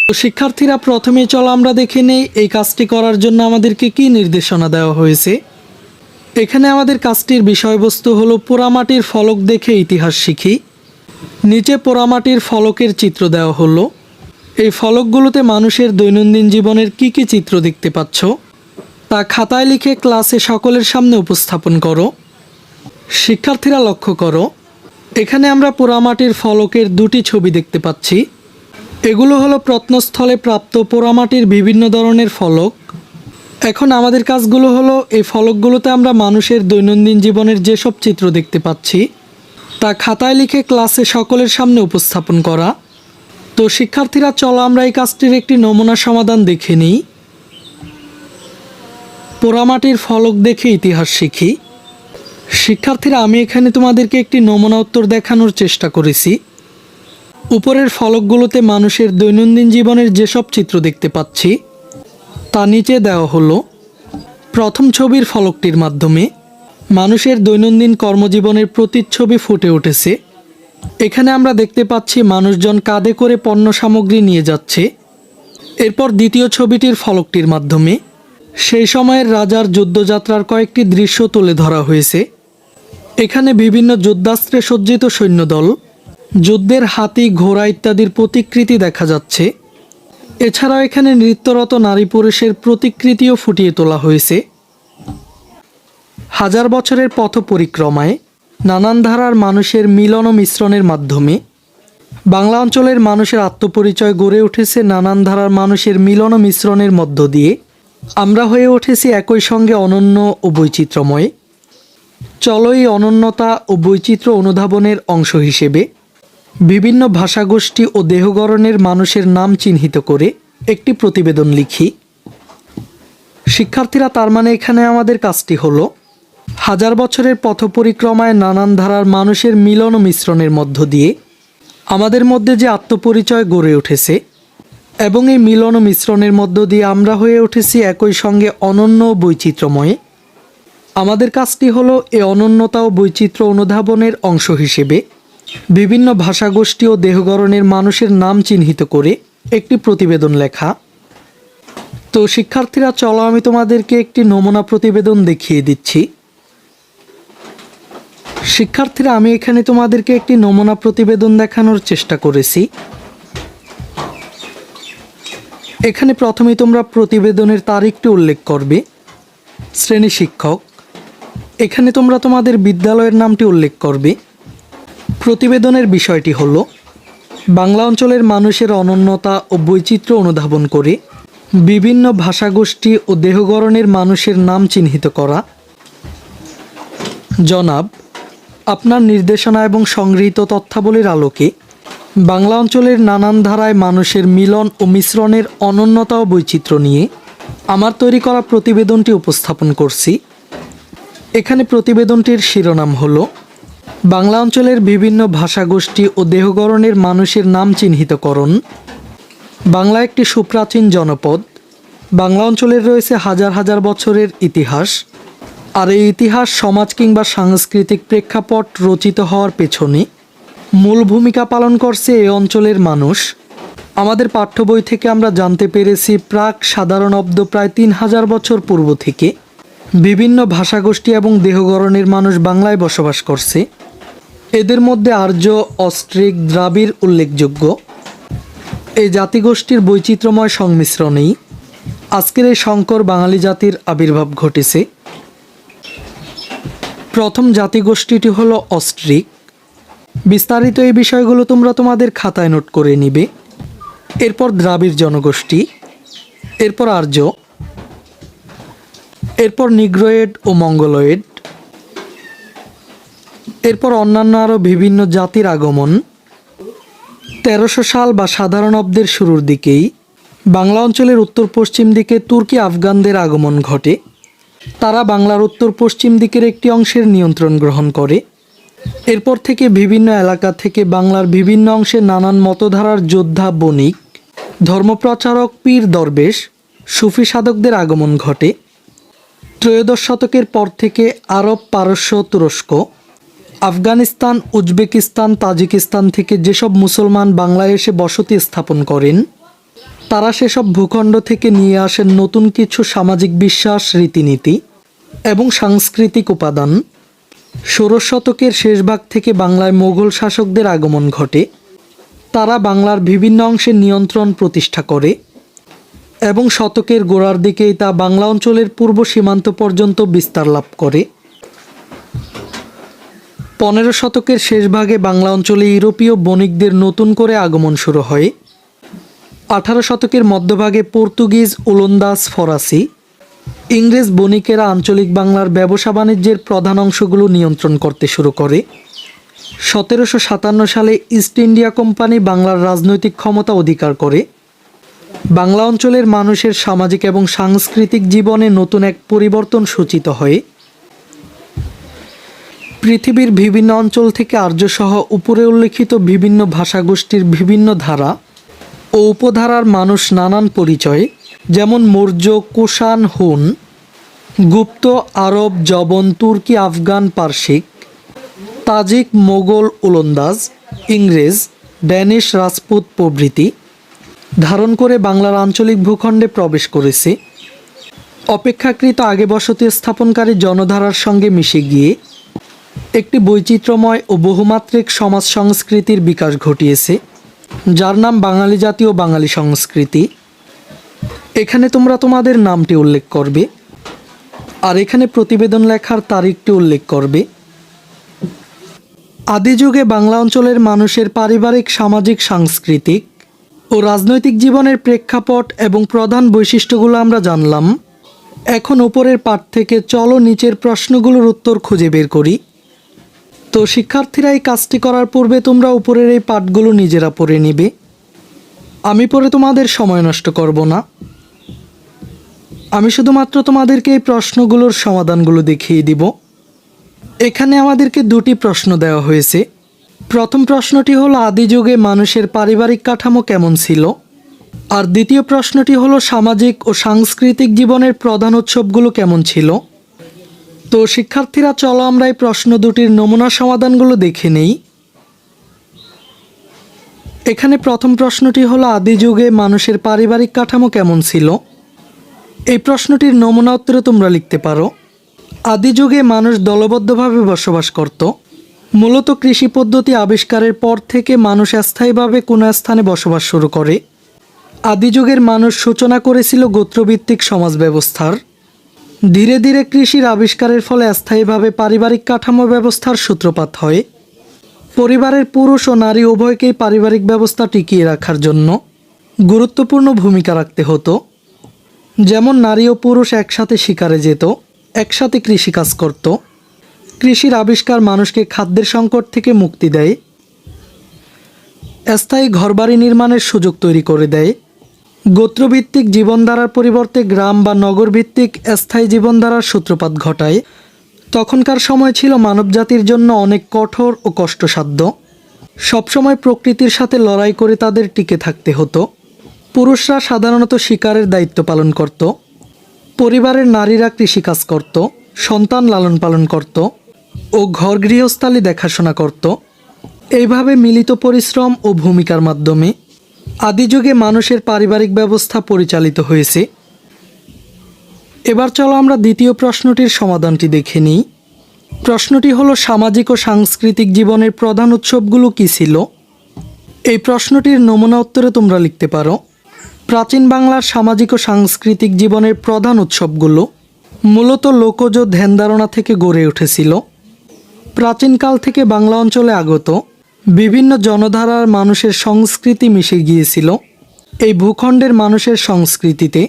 তো শিক্ষার্থীরা প্রথমেই চলো আমরা দেখে নেই এই কাজটি করার জন্য আমাদেরকে কি নির্দেশনা দেওয়া হয়েছে। এখানে আমাদের কাজটির বিষয়বস্তু হলো পোড়ামাটির ফলক দেখে ইতিহাস শিখি। নিচে পোড়ামাটির ফলকের চিত্র দেওয়া হলো। এই ফলকগুলোতে মানুষের দৈনন্দিন জীবনের কি কি চিত্র দেখতে পাচ্ছ তা খাতায় লিখে ক্লাসে সকলের সামনে উপস্থাপন করো। শিক্ষার্থীরা লক্ষ্য করো, এখানে আমরা পোড়ামাটির ফলকের দুটি ছবি দেখতে পাচ্ছি। এগুলো হলো প্রত্নস্থলে প্রাপ্ত পোড়ামাটির বিভিন্ন ধরনের ফলক। এখন আমাদের কাজগুলো হলো এই ফলকগুলোতে আমরা মানুষের দৈনন্দিন জীবনের যেসব চিত্র দেখতে পাচ্ছি তা খাতায় লিখে ক্লাসে সকলের সামনে উপস্থাপন করা। তো শিক্ষার্থীরা চলো আমরা এই কাজটির একটি নমুনা সমাধান দেখে নিই। পোড়ামাটির ফলক দেখে ইতিহাস শিখি। শিক্ষার্থীরা আমি এখানে তোমাদেরকে একটি নমুনা উত্তর দেখানোর চেষ্টা করেছি। উপরের ফলকগুলোতে মানুষের দৈনন্দিন জীবনের যেসব চিত্র দেখতে পাচ্ছি তা নিচে দেওয়া হলো। প্রথম ছবির ফলকটির মাধ্যমে মানুষের দৈনন্দিন কর্মজীবনের প্রতিচ্ছবি ফুটে উঠেছে। এখানে আমরা দেখতে পাচ্ছি মানুষজন কাঁধে করে পণ্য সামগ্রী নিয়ে যাচ্ছে। এরপর দ্বিতীয় ছবিটির ফলকটির মাধ্যমে সেই সময়ের রাজার যুদ্ধযাত্রার কয়েকটি দৃশ্য তুলে ধরা হয়েছে। এখানে বিভিন্ন যুদ্ধাস্ত্রে সজ্জিত সৈন্যদল, যুদ্ধের হাতি, ঘোড়া ইত্যাদির প্রতিকৃতি দেখা যাচ্ছে। এছাড়াও এখানে নৃত্যরত নারী পুরুষের প্রতিকৃতিও ফুটিয়ে তোলা হয়েছে। হাজার বছরের পথ পরিক্রমায় নানান ধারার মানুষের মিলন ও মিশ্রণের মাধ্যমে বাংলা অঞ্চলের মানুষের আত্মপরিচয় গড়ে উঠেছে। নানান ধারার মানুষের মিলন ও মিশ্রণের মধ্য দিয়ে আমরা হয়ে উঠেছি একই সঙ্গে অনন্য ও বৈচিত্র্যময়। চলো এই অনন্যতা ও বৈচিত্র্য অনুধাবনের অংশ হিসেবে বিভিন্ন ভাষাগোষ্ঠী ও দেহগড়নের মানুষের নাম চিহ্নিত করে একটি প্রতিবেদন লিখি। শিক্ষার্থীরা তার মানে এখানে আমাদের কাজটি হলো হাজার বছরের পথ পরিক্রমায় নানান ধারার মানুষের মিলন ও মিশ্রণের মধ্য দিয়ে আমাদের মধ্যে যে আত্মপরিচয় গড়ে উঠেছে এবং এই মিলন ও মিশ্রণের মধ্য দিয়ে আমরা হয়ে উঠেছি একই সঙ্গে অনন্য ও বৈচিত্র্যময়। আমাদের কাজটি হলো এই অনন্যতা ও বৈচিত্র্য অনুধাবনের অংশ হিসেবে বিভিন্ন ভাষাগোষ্ঠী ও দেহগড়নের মানুষের নাম চিহ্নিত করে একটি প্রতিবেদন লেখা। তো শিক্ষার্থীরা চলো আমি তোমাদেরকে একটি নমুনা প্রতিবেদন দেখিয়ে দিচ্ছি। শিক্ষার্থীরা আমি এখানে তোমাদেরকে একটি নমুনা প্রতিবেদন দেখানোর চেষ্টা করেছি। এখানে প্রথমেই তোমরা প্রতিবেদনের তারিখটি উল্লেখ করবে, শ্রেণী শিক্ষক। এখানে তোমরা তোমাদের বিদ্যালয়ের নামটি উল্লেখ করবে। প্রতিবেদনের বিষয়টি হলো বাংলা অঞ্চলের মানুষের অনন্যতা ও বৈচিত্র্য অনুধাবন করে বিভিন্ন ভাষাগোষ্ঠী ও দেহগড়নের মানুষের নাম চিহ্নিত করা। জনাব, আপনার নির্দেশনা এবং সংগৃহীত তথ্যাবলীর আলোকে বাংলা অঞ্চলের নানান ধারায় মানুষের মিলন ও মিশ্রণের অনন্যতা ও বৈচিত্র্য নিয়ে আমার তৈরি করা প্রতিবেদনটি উপস্থাপন করছি। এখানে প্রতিবেদনটির শিরোনাম হলো বাংলা অঞ্চলের বিভিন্ন ভাষাগোষ্ঠী ও দেহগড়নের মানুষের নাম চিহ্নিতকরণ। বাংলা একটি সুপ্রাচীন জনপদ। বাংলা অঞ্চলের রয়েছে হাজার হাজার বছরের ইতিহাস। আর এই ইতিহাস সমাজ কিংবা সাংস্কৃতিক প্রেক্ষাপট রচিত হওয়ার পেছনে মূল ভূমিকা পালন করছে এই অঞ্চলের মানুষ। আমাদের পাঠ্য বই থেকে আমরা জানতে পেরেছি প্রাক সাধারণ অব্দ প্রায় 3000 বছর পূর্ব থেকে বিভিন্ন ভাষাগোষ্ঠী এবং দেহগড়নের মানুষ বাংলায় বসবাস করছে। এদের মধ্যে আর্য, অস্ট্রিক, দ্রাবিড় উল্লেখযোগ্য। এই জাতিগোষ্ঠীর বৈচিত্র্যময় সংমিশ্রণেই আজকের এই সংকর বাঙালি জাতির আবির্ভাব ঘটেছে। প্রথম জাতিগোষ্ঠীটি হলো অস্ট্রিক। বিস্তারিত এই বিষয়গুলো তোমরা তোমাদের খাতায় নোট করে নিবে। এরপর দ্রাবিড় জনগোষ্ঠী, এরপর আর্য, এরপর নিগ্রোয়েড ও মঙ্গোলয়েড, এরপর অন্যান্য আরও বিভিন্ন জাতির আগমন। 1300 সাল বা সাধারণ অব্দের শুরুর দিকেই বাংলা অঞ্চলের উত্তর পশ্চিম দিকে তুর্কি আফগানদের আগমন ঘটে। তারা বাংলার উত্তর পশ্চিম দিকের একটি অংশের নিয়ন্ত্রণ গ্রহণ করে। এরপর থেকে বিভিন্ন এলাকা থেকে বাংলার বিভিন্ন অংশে নানান মতধারার যোদ্ধা, বণিক, ধর্মপ্রচারক, পীর, দরবেশ, সুফি সাধকদের আগমন ঘটে। ত্রয়োদশ শতকের পর থেকে আরব, পারস্য, তুরস্ক, আফগানিস্তান, উজবেকিস্তান, তাজিকিস্তান থেকে যেসব মুসলমান বাংলায় এসে বসতি স্থাপন করেন তারা সেসব ভূখণ্ড থেকে নিয়ে আসেন নতুন কিছু সামাজিক বিশ্বাস, রীতিনীতি এবং সাংস্কৃতিক উপাদান। ১৬শ শতকের শেষ ভাগ থেকে বাংলায় মোগল শাসকদের আগমন ঘটে। তারা বাংলার বিভিন্ন অংশে নিয়ন্ত্রণ প্রতিষ্ঠা করে এবং শতকের গোড়ার দিকেই তা বাংলা অঞ্চলের পূর্ব সীমান্ত পর্যন্ত বিস্তার লাভ করে। ১৫ শতকের শেষ ভাগে বাংলা অঞ্চলে ইউরোপীয় বণিকদের নতুন করে আগমন শুরু হয়। ১৮ শতকের মধ্যভাগে পর্তুগিজ, ওলন্দাজ, ফরাসি, ইংরেজ বণিকেরা আঞ্চলিক বাংলার ব্যবসা বাণিজ্যের প্রধান অংশগুলো নিয়ন্ত্রণ করতে শুরু করে। ১৭৫৭ সালে ইস্ট ইন্ডিয়া কোম্পানি বাংলার রাজনৈতিক ক্ষমতা অধিকার করে। বাংলা অঞ্চলের মানুষের সামাজিক এবং সাংস্কৃতিক জীবনে নতুন এক পরিবর্তন সূচিত হয়। পৃথিবীর বিভিন্ন অঞ্চল থেকে আর্যসহ উপরে উল্লেখিত বিভিন্ন ভাষাগোষ্ঠীর বিভিন্ন ধারা ও উপধারার মানুষ নানান পরিচয়, যেমন মৌর্য, কুষাণ, হুন, গুপ্ত, আরব, জবন, তুর্কি, আফগান, পারসিক, তাজিক, মোগল, ওলন্দাজ, ইংরেজ, ড্যানিশ, রাজপুত প্রভৃতি ধারণ করে বাংলার আঞ্চলিক ভূখণ্ডে প্রবেশ করেছে। অপেক্ষাকৃত আগে বসতি স্থাপনকারী জনধারার সঙ্গে মিশে গিয়ে একটি বৈচিত্র্যময় ও বহুমাত্রিক সমাজ সংস্কৃতির বিকাশ ঘটিয়েছে, যার নাম বাঙালি জাতি ও বাঙালি সংস্কৃতি। এখানে তোমরা তোমাদের নামটি উল্লেখ করবে, আর এখানে প্রতিবেদন লেখার তারিখটি উল্লেখ করবে। আদি যুগে বাংলা অঞ্চলের মানুষের পারিবারিক, সামাজিক, সাংস্কৃতিক ও রাজনৈতিক জীবনের প্রেক্ষাপট এবং প্রধান বৈশিষ্ট্যগুলো আমরা জানলাম। এখন উপরের পাঠ থেকে চলো নিচের প্রশ্নগুলোর উত্তর খুঁজে বের করি। তো শিক্ষার্থীরা, এই কাজটি করার পূর্বে তোমরা উপরের এই পাঠগুলো নিজেরা পড়ে নিবে। আমি পড়ে তোমাদের সময় নষ্ট করব না। আমি শুধুমাত্র তোমাদেরকে এই প্রশ্নগুলোর সমাধানগুলো দেখিয়ে দিব। এখানে আমাদেরকে দুটি প্রশ্ন দেওয়া হয়েছে। প্রথম প্রশ্নটি হলো আদি যুগে মানুষের পারিবারিক কাঠামো কেমন ছিল, আর দ্বিতীয় প্রশ্নটি হলো সামাজিক ও সাংস্কৃতিক জীবনের প্রধান উৎসবগুলো কেমন ছিল। তো শিক্ষার্থীরা, চলো আমরা এই প্রশ্ন দুটির নমুনা সমাধানগুলো দেখে নেই। এখানে প্রথম প্রশ্নটি হলো আদি যুগে মানুষের পারিবারিক কাঠামো কেমন ছিল। এই প্রশ্নটির নমুনা উত্তরে তোমরা লিখতে পারো, আদি যুগে মানুষ দলবদ্ধভাবে বসবাস করত। মূলত কৃষি পদ্ধতি আবিষ্কারের পর থেকে মানুষ স্থায়ীভাবে কোনো স্থানে বসবাস শুরু করে। আদি যুগের মানুষ সূচনা করেছিল গোত্রভিত্তিক সমাজ ব্যবস্থার। ধীরে ধীরে কৃষির আবিষ্কারের ফলে স্থায়ীভাবে পারিবারিক কাঠামো ব্যবস্থার সূত্রপাত হয়। পরিবারের পুরুষ ও নারী উভয়কেই পারিবারিক ব্যবস্থা টিকিয়ে রাখার জন্য গুরুত্বপূর্ণ ভূমিকা রাখতে হতো। যেমন নারী ও পুরুষ একসাথে শিকারে যেত, একসাথে কৃষিকাজ করত। কৃষির আবিষ্কার মানুষকে খাদ্যের সংকট থেকে মুক্তি দেয়, স্থায়ী ঘরবাড়ি নির্মাণের সুযোগ তৈরি করে দেয়। গোত্রভিত্তিক জীবনধারার পরিবর্তে গ্রাম বা নগরভিত্তিক স্থায়ী জীবনধারার সূত্রপাত ঘটায়। তখনকার সময় ছিল মানবজাতির জন্য অনেক কঠোর ও কষ্টসাধ্য। সবসময় প্রকৃতির সাথে লড়াই করে তাদের টিকে থাকতে হতো। পুরুষরা সাধারণত শিকারের দায়িত্ব পালন করত। পরিবারের নারীরা কৃষিকাজ করত, সন্তান লালন পালন করত ও ঘর গৃহস্থালী দেখাশোনা করত। এইভাবে মিলিত পরিশ্রম ও ভূমিকার মাধ্যমে আদি যুগে মানুষের পারিবারিক ব্যবস্থা পরিচালিত হয়েছে। এবার চলো আমরা দ্বিতীয় প্রশ্নটির সমাধানটি দেখে নিই। প্রশ্নটি হলো সামাজিক ও সাংস্কৃতিক জীবনের প্রধান উৎসবগুলো কী ছিল। এই প্রশ্নটির নমুনা উত্তরে তোমরা লিখতে পারো, প্রাচীন বাংলার সামাজিক ও সাংস্কৃতিক জীবনের প্রধান উৎসবগুলো মূলত লোকজ ধ্যানধারণা থেকে গড়ে উঠেছিল। প্রাচীনকাল থেকে বাংলা অঞ্চলে আগত বিভিন্ন জনধারার মানুষের সংস্কৃতি মিশে গিয়েছিল। এই ভূখণ্ডের মানুষের সংস্কৃতিতে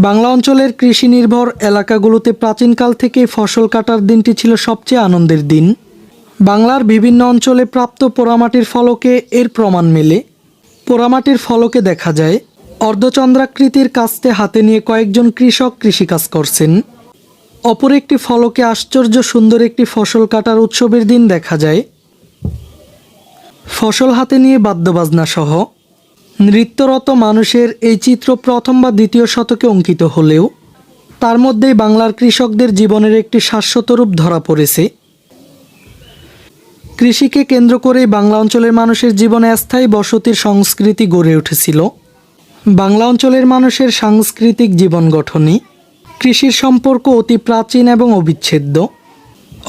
বাংলা অঞ্চলের কৃষি নির্ভর এলাকাগুলোতে প্রাচীনকাল থেকে ফসল কাটার দিনটি ছিল সবচেয়ে আনন্দের দিন। বাংলার বিভিন্ন অঞ্চলে প্রাপ্ত পোড়ামাটির ফলকে এর প্রমাণ মেলে। পোড়ামাটির ফলকে দেখা যায় অর্ধচন্দ্রাকৃতির কাস্তে হাতে নিয়ে কয়েকজন কৃষক কৃষিকাজ করছেন। অপর একটি ফলকে আশ্চর্য সুন্দর একটি ফসল কাটার উৎসবের দিন দেখা যায়। ফসল হাতে নিয়ে বাদ্যবাজনা সহ নৃত্যরত মানুষের এই চিত্র প্রথম বা দ্বিতীয় শতকে অঙ্কিত হলেও তার মধ্যেই বাংলার কৃষকদের জীবনের একটি শাশ্বত রূপ ধরা পড়েছে। কৃষিকে কেন্দ্র করেই বাংলা অঞ্চলের মানুষের জীবনে স্থায়ী বসতির সংস্কৃতি গড়ে উঠেছিল। বাংলা অঞ্চলের মানুষের সাংস্কৃতিক জীবন গঠনই কৃষির সম্পর্ক অতি প্রাচীন এবং অবিচ্ছেদ্য।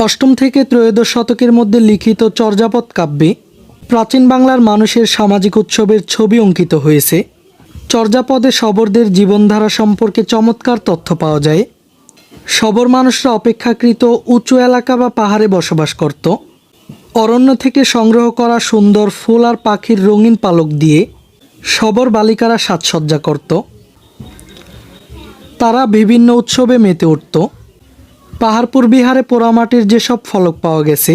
অষ্টম থেকে ত্রয়োদশ শতকের মধ্যে লিখিত চর্যাপদ কাব্যে প্রাচীন বাংলার মানুষের সামাজিক উৎসবের ছবি অঙ্কিত হয়েছে। চর্যাপদে শবরদের জীবনধারা সম্পর্কে চমৎকার তথ্য পাওয়া যায়। শবর মানুষরা অপেক্ষাকৃত উঁচু এলাকা বা পাহাড়ে বসবাস করত। অরণ্য থেকে সংগ্রহ করা সুন্দর ফুল আর পাখির রঙিন পালক দিয়ে শবর বালিকারা সাজসজ্জা করত। তারা বিভিন্ন উৎসবে মেতে উঠত। পাহাড়পুর বিহারে পোড়ামাটির যেসব ফলক পাওয়া গেছে,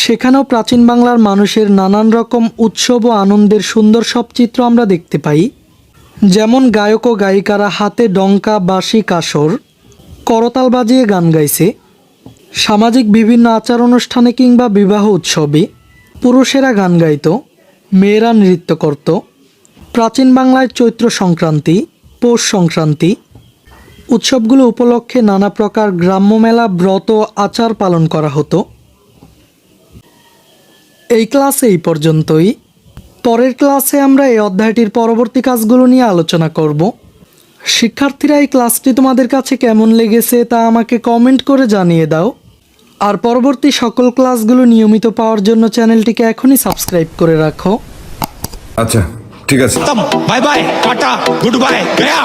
সেখানেও প্রাচীন বাংলার মানুষের নানান রকম উৎসব ও আনন্দের সুন্দর সব চিত্র আমরা দেখতে পাই। যেমন গায়ক ও গায়িকারা হাতে ডঙ্কা, বাঁশি, কাসর, করতাল বাজিয়ে গান গাইছে। সামাজিক বিভিন্ন আচার অনুষ্ঠানে কিংবা বিবাহ উৎসবে পুরুষেরা গান গাইত, মেয়েরা নৃত্য করত। প্রাচীন বাংলায় চৈত্র সংক্রান্তি, পৌষ সংক্রান্তি উৎসবগুলো উপলক্ষে নানা প্রকার গ্রাম্য মেলা, ব্রত, আচার পালন করা হতো। এই ক্লাসে এই পর্যন্তই। পরের ক্লাসে আমরা এই অধ্যায়টির পরবর্তী কাজগুলো নিয়ে আলোচনা করব। শিক্ষার্থীরা, এই ক্লাসটি তোমাদের কাছে কেমন লেগেছে তা আমাকে কমেন্ট করে জানিয়ে দাও। আর পরবর্তী সকল ক্লাসগুলো নিয়মিত পাওয়ার জন্য চ্যানেলটিকে এখনই সাবস্ক্রাইব করে রাখো। আচ্ছা, ঠিক আছে। Bye bye tata good bye गया।